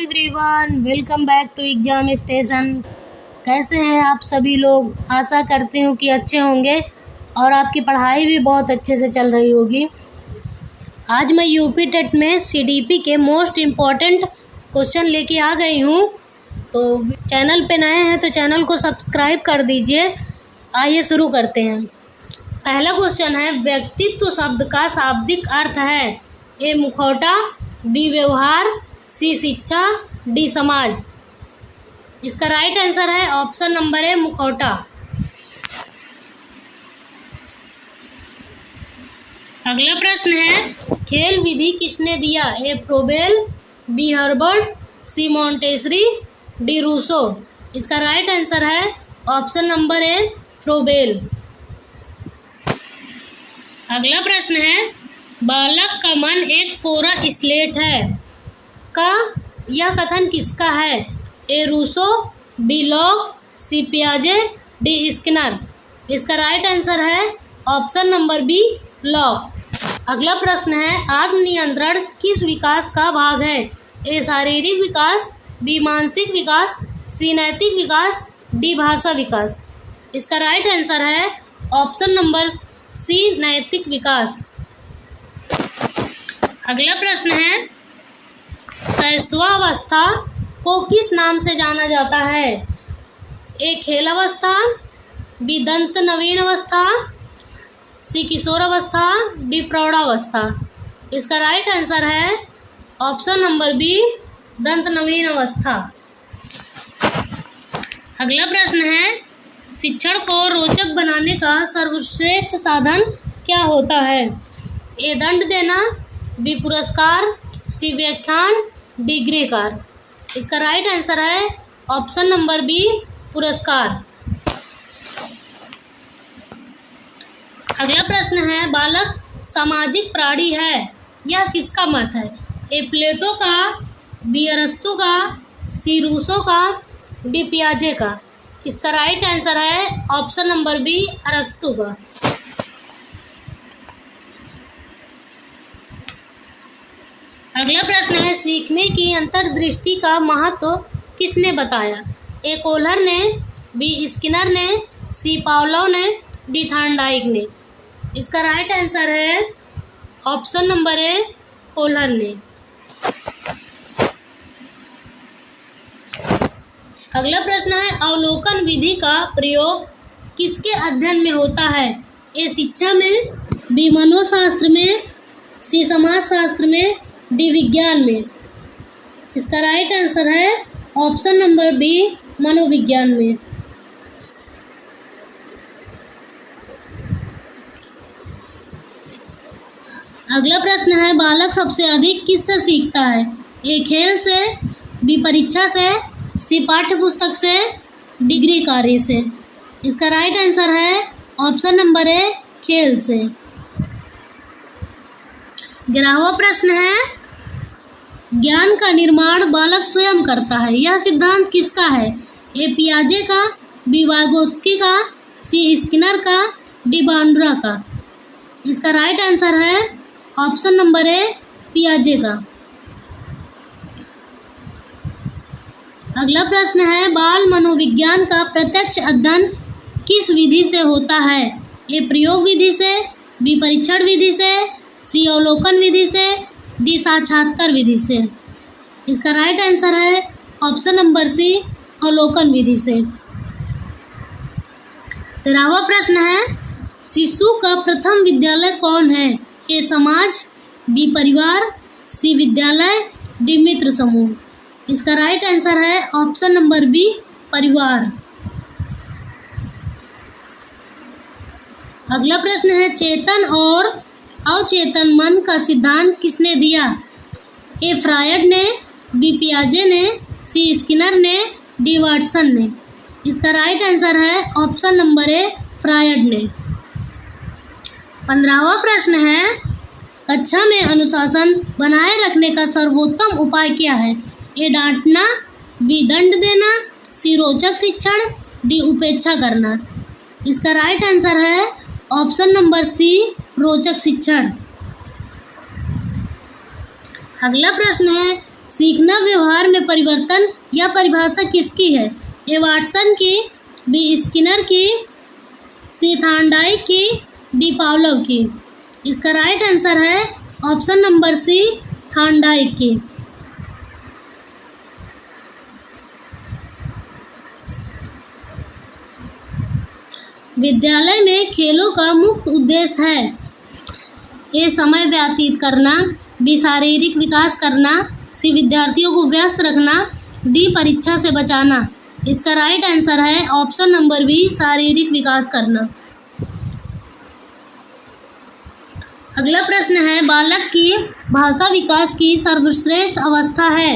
Everyone, welcome back to exam station. कैसे हैं आप सभी लोग? आशा करती हूँ कि अच्छे होंगे और आपकी पढ़ाई भी बहुत अच्छे से चल रही होगी। आज मैं यूपी टेट में सीडीपी के मोस्ट इम्पॉर्टेंट क्वेश्चन लेके आ गई हूँ। तो चैनल पे नए हैं तो चैनल को सब्सक्राइब कर दीजिए। आइए शुरू करते हैं। पहला क्वेश्चन है, व्यक्तित्व शब्द का शाब्दिक अर्थ है? ए मुखौटा, बी व्यवहार, सी शिक्षा, डी समाज। इसका राइट आंसर है ऑप्शन नंबर ए मुखौटा। अगला प्रश्न है, खेल विधि किसने दिया? ए फ्रोबेल, बी हर्बर्ट, सी मॉन्टेसरी, डी रूसो। इसका राइट आंसर है ऑप्शन नंबर ए फ्रोबेल। अगला प्रश्न है, बालक का मन एक कोरा स्लेट है का यह कथन किसका है? ए रूसो, बी लॉक, सी पियाजे, डी स्किनर। इसका राइट आंसर है ऑप्शन नंबर बी लॉक। अगला प्रश्न है, आत्म नियंत्रण किस विकास का भाग है? ए शारीरिक विकास, बी मानसिक विकास, सी नैतिक विकास, डी भाषा विकास। इसका राइट आंसर है ऑप्शन नंबर सी नैतिक विकास। अगला प्रश्न है, शैशवावस्था को किस नाम से जाना जाता है? ए खेलावस्था, बी दंत नवीन अवस्था, सी किशोरावस्था, डी प्रौढ़ावस्था। इसका राइट आंसर है ऑप्शन नंबर बी दंत नवीन अवस्था। अगला प्रश्न है, शिक्षण को रोचक बनाने का सर्वश्रेष्ठ साधन क्या होता है? ए दंड देना, बी पुरस्कार, सी व्याख्यान, डी गृहकार। इसका राइट आंसर है ऑप्शन नंबर बी पुरस्कार। अगला प्रश्न है, बालक सामाजिक प्राणी है, यह किसका मत है? ए प्लेटो का, बी अरस्तु का, सी रूसो का, डी पियाजे का। इसका राइट आंसर है ऑप्शन नंबर बी अरस्तु का। अगला प्रश्न है, सीखने की अंतर्दृष्टि का महत्व किसने बताया? ए कोहलर ने, बी स्किनर ने, सी पावलोव ने, डी थॉर्नडाइक ने। इसका राइट आंसर है ऑप्शन नंबर ए कोहलर ने। अगला प्रश्न है, अवलोकन विधि का प्रयोग किसके अध्ययन में होता है? ए शिक्षा में, बी मनोशास्त्र में, सी समाजशास्त्र में, डी विज्ञान में। इसका राइट आंसर है ऑप्शन नंबर बी मनोविज्ञान में। अगला प्रश्न है, बालक सबसे अधिक किससे सीखता है? ए खेल से, बी परीक्षा से, सी पाठ्य पुस्तक से, डी गृह कार्य से। इसका राइट आंसर है ऑप्शन नंबर ए खेल से। 11वां प्रश्न है, ज्ञान का निर्माण बालक स्वयं करता है, यह सिद्धांत किसका है? ए पियाजे का, बी वागोस्की का, सी स्किनर का, डी बांडुरा का। इसका राइट आंसर है ऑप्शन नंबर ए पियाजे का। अगला प्रश्न है, बाल मनोविज्ञान का प्रत्यक्ष अध्ययन किस विधि से होता है? ए प्रयोग विधि से, बी परीक्षण विधि से, सी अवलोकन विधि से, डी साक्षात्कार विधि से। इसका राइट आंसर है ऑप्शन नंबर सी अवलोकन विधि से। 13वां प्रश्न है, शिशु का प्रथम विद्यालय कौन है? ए समाज, बी परिवार, सी विद्यालय, डी मित्र समूह। इसका राइट आंसर है ऑप्शन नंबर बी परिवार। अगला प्रश्न है, चेतन और अवचेतन मन का सिद्धांत किसने दिया? ए फ्रायड ने, बी पियाजे ने, सी स्किनर ने, डी वाटसन ने। इसका राइट आंसर है ऑप्शन नंबर ए फ्रायड ने। 15वां प्रश्न है, कक्षा में अनुशासन बनाए रखने का सर्वोत्तम उपाय क्या है? ए डांटना, बी दंड देना, सी रोचक शिक्षण, डी उपेक्षा करना। इसका राइट आंसर है ऑप्शन नंबर सी रोचक शिक्षण। अगला प्रश्न है, सीखना व्यवहार में परिवर्तन, यह परिभाषा किसकी है? ए वाटसन की, बी स्किनर की, सी थॉर्नडाइक की, डी पावलोव की। इसका राइट आंसर है ऑप्शन नंबर सी, थॉर्नडाइक की। विद्यालय में खेलों का मुख्य उद्देश्य है ए समय व्यतीत करना, बी शारीरिक विकास करना, सी विद्यार्थियों को व्यस्त रखना, डी परीक्षा से बचाना। इसका राइट आंसर है ऑप्शन नंबर बी, शारीरिक विकास करना। अगला प्रश्न है, बालक की भाषा विकास की सर्वश्रेष्ठ अवस्था है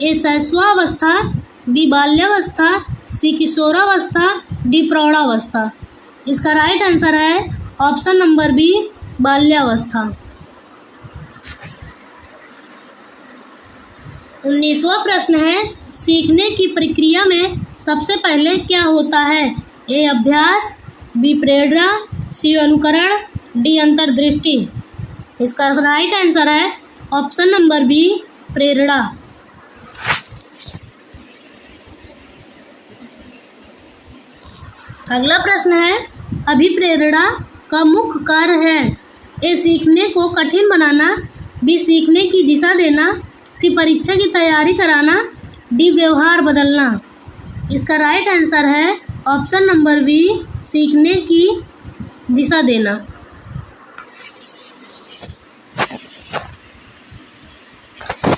ए शैशवावस्था, बी बाल्यावस्था, सी किशोरावस्था, डी प्रौढ़ावस्था। इसका राइट आंसर है ऑप्शन नंबर बी, बाल्यावस्था। 19वां प्रश्न है, सीखने की प्रक्रिया में सबसे पहले क्या होता है? ए अभ्यास, बी प्रेरणा, सी अनुकरण, डी अंतर्दृष्टि। इसका राइट आंसर है ऑप्शन नंबर बी, प्रेरणा। अगला प्रश्न है, अभिप्रेरणा का मुख्य कार्य है ए सीखने को कठिन बनाना, बी सीखने की दिशा देना, सी परीक्षा की तैयारी कराना, डी व्यवहार बदलना। इसका राइट आंसर है ऑप्शन नंबर बी, सीखने की दिशा देना।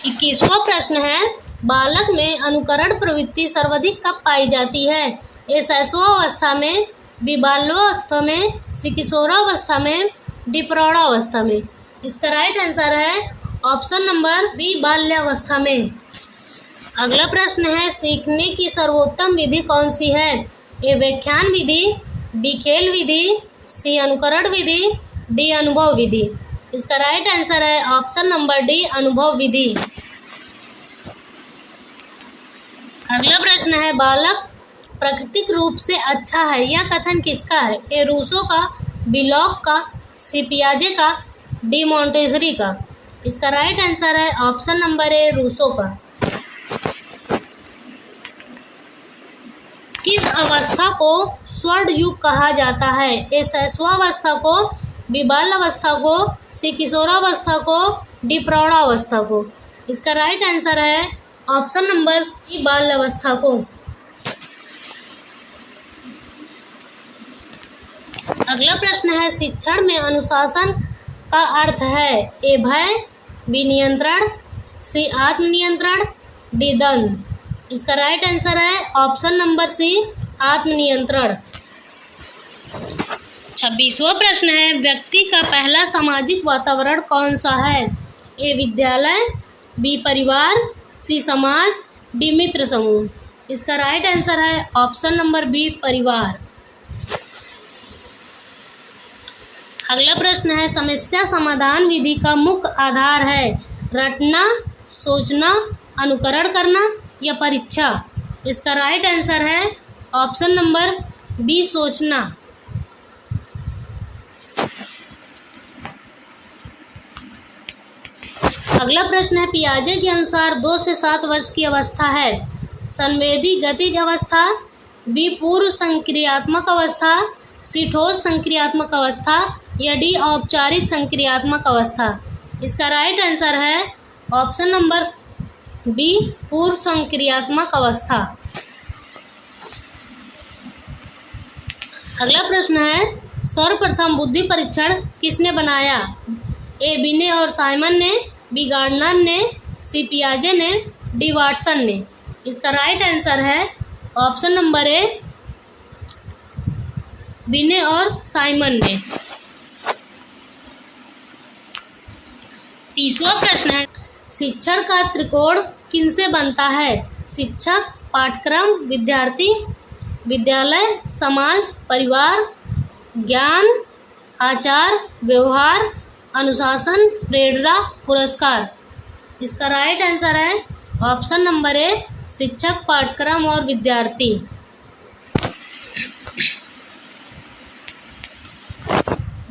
21वां प्रश्न है, बालक में अनुकरण प्रवृत्ति सर्वाधिक कब पाई जाती है? ए शैशवावस्था में, बी बाल्यावस्था में, सी किशोरावस्था में, डी प्रौढ़ावस्था में। इसका राइट आंसर है ऑप्शन नंबर बी, बाल्यावस्था में। अगला प्रश्न है, सीखने की सर्वोत्तम विधि कौन सी है? ए व्याख्यान विधि, बी खेल विधि, सी अनुकरण विधि, डी अनुभव विधि। इसका राइट आंसर है ऑप्शन नंबर डी, अनुभव विधि। अगला प्रश्न है, बालक प्राकृतिक रूप से अच्छा है, यह कथन किसका है? ए रूसो का, बी लॉक का, सी पियाजे का, डी मोंटेसरी का। इसका राइट आंसर है ऑप्शन नंबर ए, रूसो का। किस अवस्था को स्वर्ण युग कहा जाता है? ए शैशवावस्था को, बी बाल्यावस्था को, सी किशोरावस्था को, डी प्रौढ़ावस्था को। इसका राइट आंसर है ऑप्शन नंबर बी, बाल्यावस्था को। अगला प्रश्न है, शिक्षण में अनुशासन का अर्थ है ए भय, बी नियंत्रण, सी आत्मनियंत्रण, डी दंड। इसका राइट आंसर है ऑप्शन नंबर सी, आत्मनियंत्रण। 26वां प्रश्न है, व्यक्ति का पहला सामाजिक वातावरण कौन सा है? ए विद्यालय, बी परिवार, सी समाज, डी मित्र समूह। इसका राइट आंसर है ऑप्शन नंबर बी, परिवार। अगला प्रश्न है, समस्या समाधान विधि का मुख्य आधार है रटना, सोचना, अनुकरण करना या परीक्षा। इसका राइट आंसर है ऑप्शन नंबर बी, सोचना। अगला प्रश्न है, पियाजे के अनुसार 2 से 7 वर्ष की अवस्था है संवेदी गतिज अवस्था, बी पूर्व संक्रियात्मक अवस्था, सी ठोस संक्रियात्मक अवस्था या डी औपचारिक संक्रियात्मक अवस्था। इसका राइट आंसर है ऑप्शन नंबर बी, पूर्व संक्रियात्मक अवस्था। अगला प्रश्न है, सर्वप्रथम बुद्धि परीक्षण किसने बनाया? ए बिने और साइमन ने, बी गार्डनर ने, सी पियाजे ने, डी वाटसन ने। इसका राइट आंसर है ऑप्शन नंबर ए, बिने और साइमन ने। 30वां प्रश्न है, शिक्षण का त्रिकोण किनसे बनता है? शिक्षक, पाठ्यक्रम, विद्यार्थी, विद्यालय, समाज, परिवार, ज्ञान, आचार, व्यवहार, अनुशासन, प्रेरणा, पुरस्कार। इसका राइट आंसर है ऑप्शन नंबर ए, शिक्षक, पाठ्यक्रम और विद्यार्थी।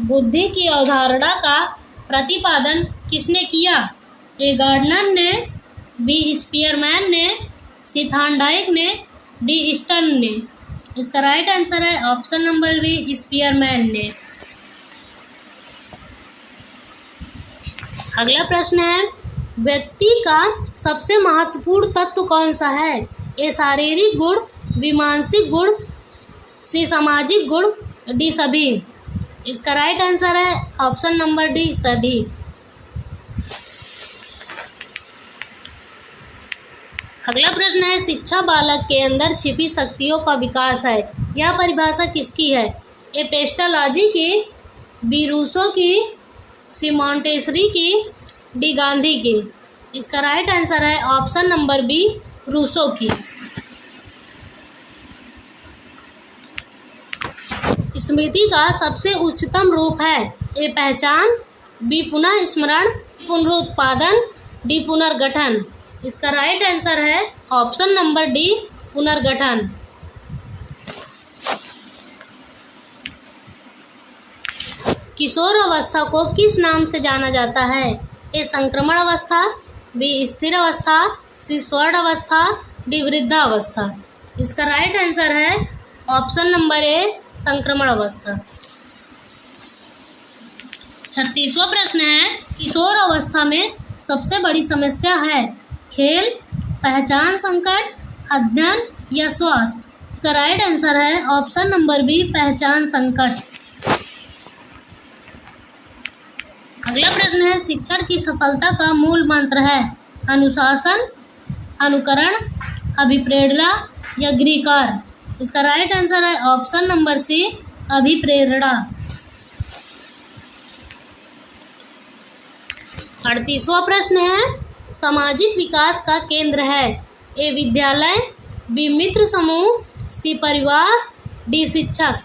बुद्धि की अवधारणा का प्रतिपादन किसने किया? ए गार्डनर ने, बी स्पीयरमैन ने, सी थॉर्नडाइक ने, डी स्टर्न ने। इसका राइट आंसर है ऑप्शन नंबर बी, स्पीयरमैन ने। अगला प्रश्न है, व्यक्ति का सबसे महत्वपूर्ण तत्व कौन सा है? ए शारीरिक गुण, बी मानसिक गुण, सी सामाजिक गुण, डी सभी। इसका राइट आंसर है ऑप्शन नंबर डी, सभी। अगला प्रश्न है, शिक्षा बालक के अंदर छिपी शक्तियों का विकास है। यह परिभाषा किसकी है? ए पेस्टालॉजी की, बी रूसो की, सी मॉन्टेसरी की, डी गांधी की। इसका राइट आंसर है ऑप्शन नंबर बी, रूसो की। स्मृति का सबसे उच्चतम रूप है? ए पहचान, बी पुनः स्मरण, पुनरुत्पादन, डी पुनर्गठन। इसका राइट आंसर है ऑप्शन नंबर डी, पुनर्गठन। किशोर अवस्था को किस नाम से जाना जाता है? ए संक्रमण अवस्था, बी स्थिर अवस्था, सी स्वर्ण अवस्था, डी वृद्धावस्था। इसका राइट आंसर है ऑप्शन नंबर ए, संक्रमण अवस्था। 36वां प्रश्न है, किशोर अवस्था में सबसे बड़ी समस्या है? खेल, पहचान संकट, अध्ययन या स्वास्थ्य। इसका राइट आंसर है ऑप्शन नंबर बी, पहचान संकट। अगला प्रश्न है, शिक्षण की सफलता का मूल मंत्र है? अनुशासन, अनुकरण, अभिप्रेरणा या गृहकार। इसका राइट आंसर है ऑप्शन नंबर सी, अभिप्रेरणा। 38वां प्रश्न है, सामाजिक विकास का केंद्र है? ए विद्यालय, बी मित्र समूह, सी परिवार, डी शिक्षक।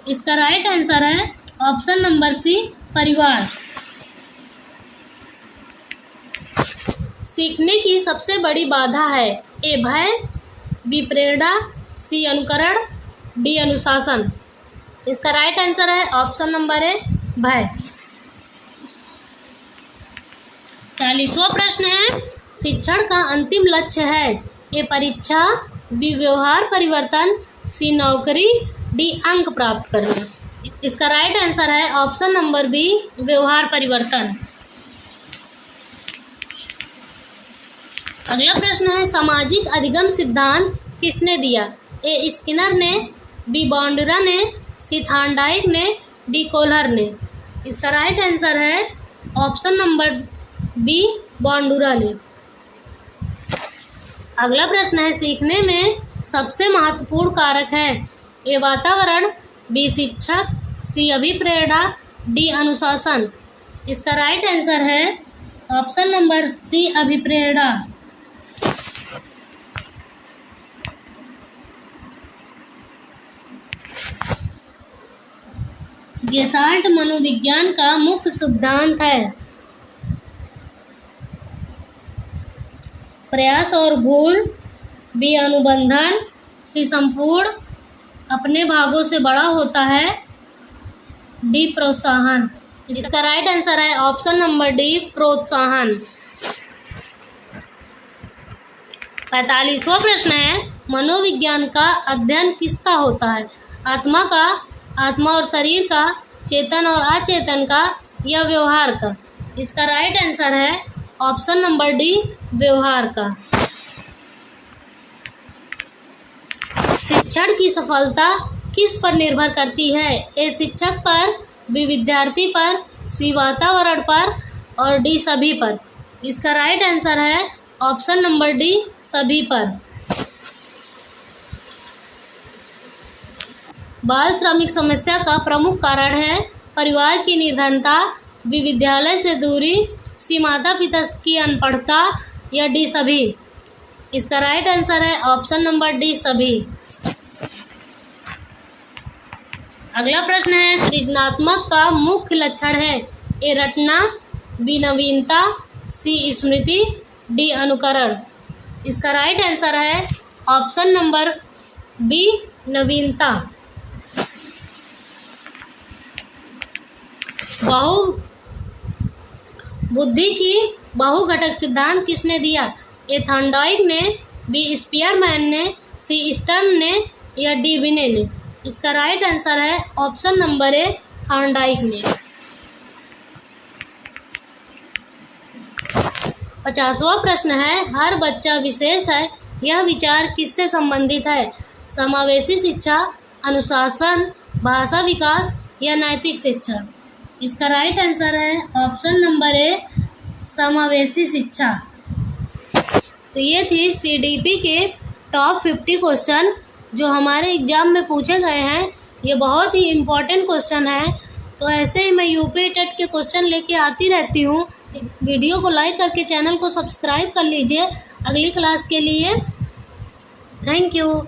इसका राइट आंसर है ऑप्शन नंबर सी, परिवार। सीखने की सबसे बड़ी बाधा है? ए भय, बी प्रेरणा, सी अनुकरण, डी अनुशासन। इसका राइट आंसर है ऑप्शन नंबर ए, भय। 40वां प्रश्न है, शिक्षण का अंतिम लक्ष्य है? ए परीक्षा, बी व्यवहार परिवर्तन, सी नौकरी, डी अंक प्राप्त करना। इसका राइट आंसर है ऑप्शन नंबर बी, व्यवहार परिवर्तन। अगला प्रश्न है, सामाजिक अधिगम सिद्धांत किसने दिया? ए स्किनर ने, बी बॉन्डरा ने, सी थॉर्नडाइक ने, डी कोहलर ने। इसका राइट आंसर है ऑप्शन नंबर बी, बॉन्डुरा ने। अगला प्रश्न है, सीखने में सबसे महत्वपूर्ण कारक है? ए वातावरण, बी शिक्षक, सी अभिप्रेरणा, डी अनुशासन। इसका राइट आंसर है ऑप्शन नंबर सी, अभिप्रेरणा। गेस्टाल्ट मनोविज्ञान का मुख्य सिद्धांत है? प्रयास और भूल, बी अनुबंधन, सी संपूर्ण अपने भागों से बड़ा होता है, डी प्रोत्साहन। इसका राइट आंसर है ऑप्शन नंबर डी, प्रोत्साहन। 45वां प्रश्न है, मनोविज्ञान का अध्ययन किसका होता है? आत्मा का, आत्मा और शरीर का, चेतन और अचेतन का, या व्यवहार का। इसका राइट आंसर है ऑप्शन नंबर डी, व्यवहार का। शिक्षण की सफलता किस पर निर्भर करती है? ए शिक्षक पर, बी विद्यार्थी पर, सी वातावरण पर, और डी सभी पर। इसका राइट आंसर है ऑप्शन नंबर डी, सभी पर। बाल श्रमिक समस्या का प्रमुख कारण है? परिवार की निर्धनता, बी विद्यालय से दूरी, सी माता पिता की अनपढ़ता, या डी सभी। इसका राइट आंसर है ऑप्शन नंबर डी, सभी। अगला प्रश्न है, सृजनात्मक का मुख्य लक्षण है? ए रटना, बी नवीनता, सी स्मृति, डी अनुकरण। इसका राइट आंसर है ऑप्शन नंबर बी, नवीनता। बुद्धि की बहुघटक सिद्धांत किसने दिया? ए थॉर्नडाइक ने, बी स्पीयरमैन ने, सी स्टर्न ने या डी विने ने? इसका राइट आंसर है ऑप्शन नंबर ए, थॉर्नडाइक ने। 50वां प्रश्न है, हर बच्चा विशेष है, यह विचार किससे संबंधित है? समावेशी शिक्षा, अनुशासन, भाषा विकास या नैतिक शिक्षा? इसका राइट आंसर है ऑप्शन नंबर ए, समावेशी शिक्षा। तो ये थी CDP के टॉप 50 क्वेश्चन जो हमारे एग्जाम में पूछे गए हैं। ये बहुत ही इम्पोर्टेंट क्वेश्चन है। तो ऐसे ही मैं यूपी टेट के क्वेश्चन लेके आती रहती हूँ। वीडियो को लाइक करके चैनल को सब्सक्राइब कर लीजिए अगली क्लास के लिए। Thank you.